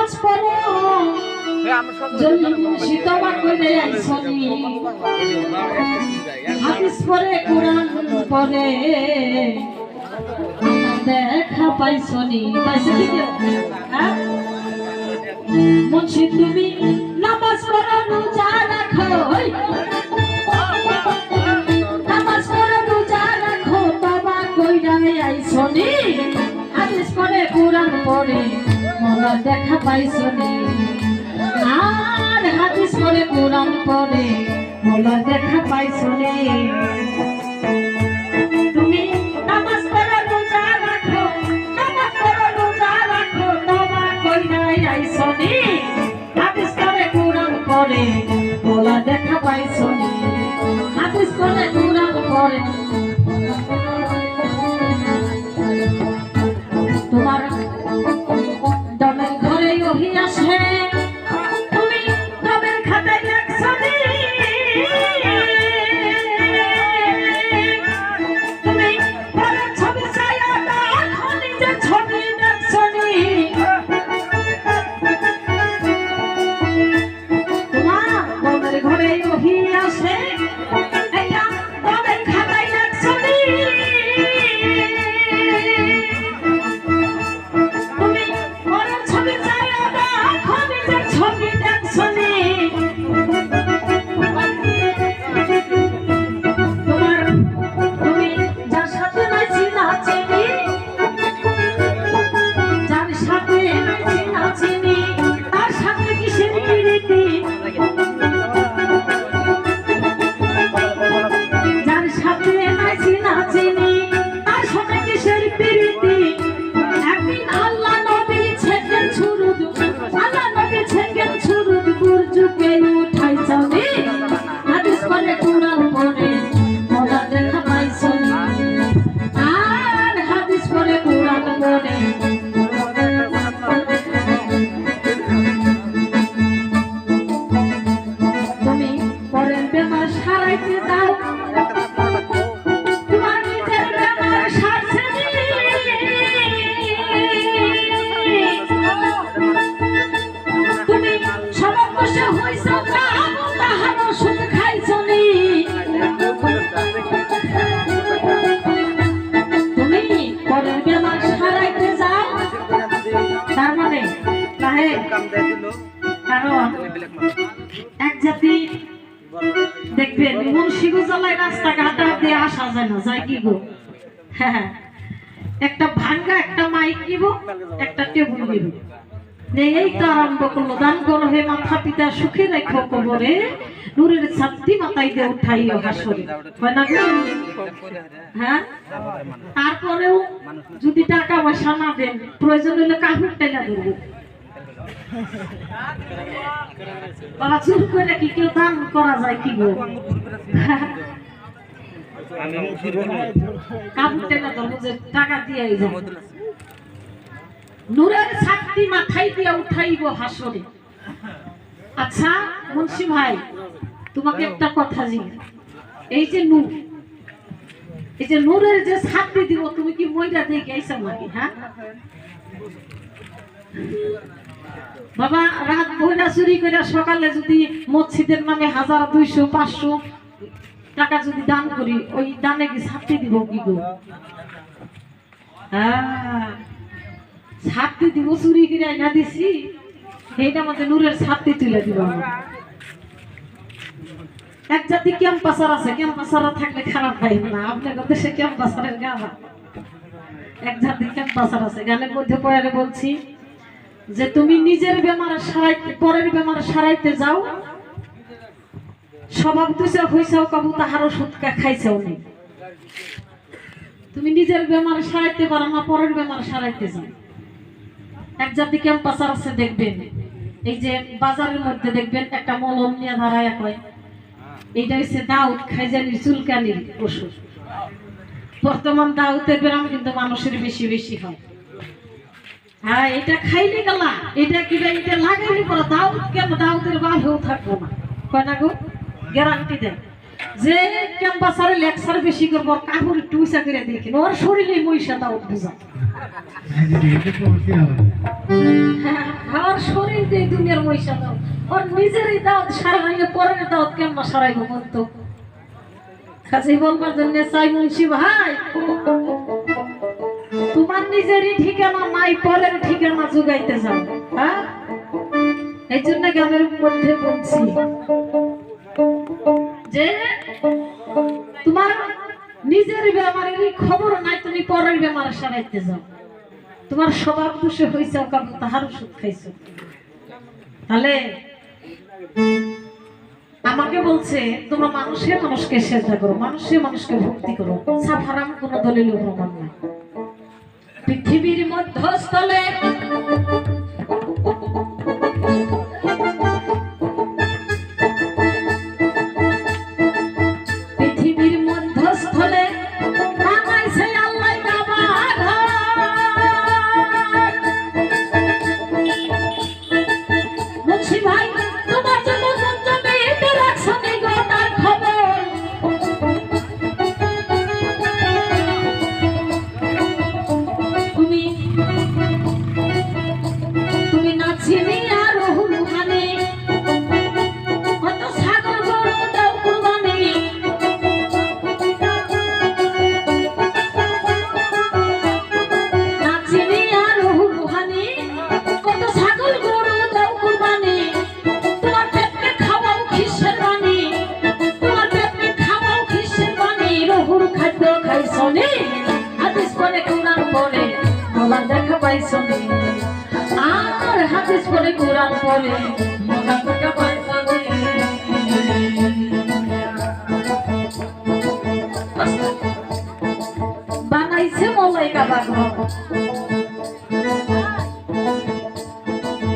নামাজ পড়ো যদি মুর্শিদবা করে আইছনি হাদিস পড়ে কোরআন পড়ে দেখা পাইছনি পাইছে কি হ্যাঁ মুর্শিদ তুমি নামাজ পড়ো রোজা রাখো নামাজ পড়ো রোজা রাখো তওবা কইরা আইছনি হাদিস পড়ে কোরআন পড়ে মোলা দেখা পাইছনি আর হাদিস পড়ে কোরআন পড়ে মোলা দেখা পাইছনি তুমি নামাজ পড়ো রোজা রাখো নামাজ পড়ো রোজা রাখো তওবা কইরা আইছনি হাদিস পড়ে কোরআন পড়ে মোলা দেখা পাইছনি হাদিস পড়ে কোরআন পড়ে তোমার দমের ঘরে ওহি আসে তুমি দমের খাতায় লেখছনি তুমি পরের ছবি চাইয়া দেখো নিজের ছবি দেখছনি তোমার দমের ঘরে ওহি আসে এটা দমের খাতায় লেখছনি এক জাতি দেখবেন মুন্সিগঞ্জের রাস্তাঘাট দিয়ে আসা যায় না যায় কি গো হ্যাঁ একটা ভাঙ্গা একটা মাইক নিব একটা টেবিল নিব এই তো আরম্ভ করলো দান করো হে মাথা পিতা সুখে রেখো কবরে নূরের ছাত্রী মাথায় দিয়ে উঠাইও হাসরে হয় না গো হ্যাঁ তারপরেও যদি টাকা পয়সা না দেন প্রয়োজন হলে কাহুর টেলা দেবো বাবা চুপ করে কি কেউ দান করা যায় কি গো কাহুর টেলা দেবো যে টাকা দিয়ে যাবো নূরের ছাত্রী মাথায় দিয়ে উঠাইব হাসরে আচ্ছা মুন্সি ভাই তোমাকে একটা কথা জিজ্ঞাসা এই যে নূর এই যে নূরের যে ছাত্রী দিব তুমি কি মইরা দিয়ে গেছো নাকি হ্যাঁ বাবা রাত বইলা চুরি করে সকালে যদি মসজিদের নামে 1000 200 500 টাকা যদি দান করি ওই দানে কি ছাত্রী দিব কি গো হ্যাঁ ছাত্রী দিব চুরি করে আইনা দিছি এইটা আমাদের নূরের ছাত্রী তুলে দিব এক জাতি ক্যাম্পাসার আছে ক্যাম্পাসার থাকলে খারাপ হয় না আপনার দেশে ক্যাম্পাসারের গান এক জাতি ক্যাম্পাসার আছে গানের মধ্যে পড়ে বলছি যে তুমি নিজের বেমার সারাইতে পরের বেমার সারাইতে যাও স্বভাব তুইছে হইছাও কবু তাহারও সুদকা খাইছাও নেই তুমি নিজের বেমার সারাইতে পারো না পরের বেমার সারাইতে যাও এক জাতি ক্যাম্পাসার আছে দেখবেন এই যে বাজারের মধ্যে দেখবেন একটা মলম নিয়ে দাঁড়ায় কয় এইটা হচ্ছে দাউদ খাইজানির চুলকানির ওষুধ বর্তমান দাউদের ব্যায়াম কিন্তু মানুষের বেশি বেশি হয় হ্যাঁ এটা খাইলে গেলা এটা কি এটা লাগাইলে পরে দাউদ কেন দাউদের বাহেও থাকবো না কয় না গো গ্যারান্টি দেয় যে ক্যাম্পাসারে লেকচার বেশি করব কাপড় একটু উঁচা করে দেখি ওর শরীরে মহিষা দাউদ বুঝা আমার মইসা দাও ওর নিজেরই দাওয়াত সারাইলে পরের দাওয়াত কেমন সারাইব বলতো কাজে বলবার জন্য চাই মুন্সি ভাই তোমার নিজেরই ঠিকানা নাই পরের ঠিকানা জোগাইতে যাও হ্যাঁ এই জন্য গানের মধ্যে বলছি যে তোমার নিজের বেমারেরই খবর নাই তুমি পরের বেমার সারাইতে যাও তোমার স্বভাব দোষে হয়েছে কারণ তাহার ওষুধ খাইছো তাহলে আমাকে বলছে তোমরা মানুষকে সেজদা করো মানুষকে ভক্তি করো সাফারাম কোনো দলিল প্রমাণ নাই পৃথিবীর মধ্যস্থলে পৃথিবীর মধ্যস্থলে বানাইছে আল্লাহ বাবা মুন্সি ভাই তোমার জন্য জমজমে রাখছো নি গোটার খবর তুমি নাচিনি আর হুলুহানি কত ছাগল গরু দাও কুরবানি নাচিনি আর হুলুহানি কত ছাগল গরু দাও কুরবানি তোমার পেটকে খাওয়াও খিসের পানি তোমার পেটকে খাওয়াও খিসের পানি রহুর খাদ্য খাইছনি হাদিস পড়ে কোরআন পড়ে মোলা দেখা পাইছনি আর হাদিস পড়ে কোরআন পড়ে মোলা দেখা পাইছনি বানাইছে মোলাই কাবা ঘর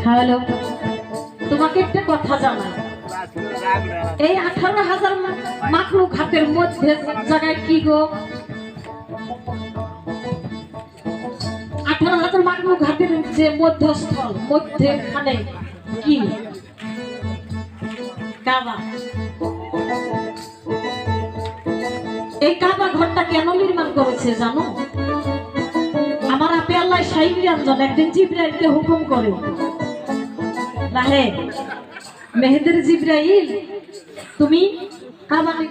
হ্যালো তোমাকে একটা কথা জানাই এই 18,000 মাখলুক হাতের মধ্যে জায়গায় কি গো 18,000 মাখলুক হাতের যে মধ্যস্থল মধ্যখানে কি কাবা এই কাবা ঘরটা কেন নির্মাণ করেছে জানো আমার আপে আল্লাহ শাইবিয়ানজন একদিন জিবরাইলকে হুকুম করে রাহে মেহেদের জিবরাইল তুমি কাবা